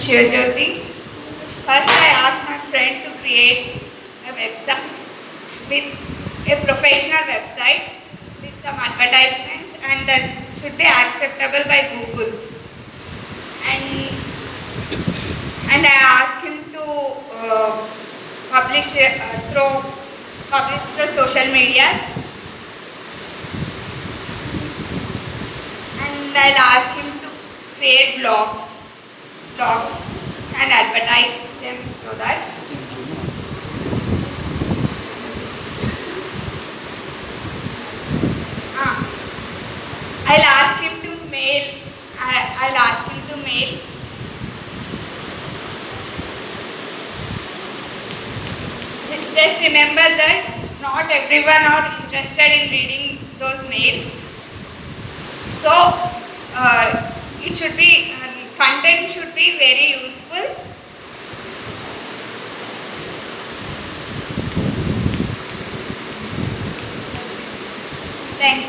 Shiv Shivani. First, I asked my friend to create a website with a professional website with some advertisements and that should be acceptable by Google. And I asked him to publish it through social media. And I'll ask him to create blogs and advertise them so that. I'll ask him to mail. I'll ask him to mail. Just remember that not everyone are interested in reading those mails. So it should be content should be very useful. Thank you.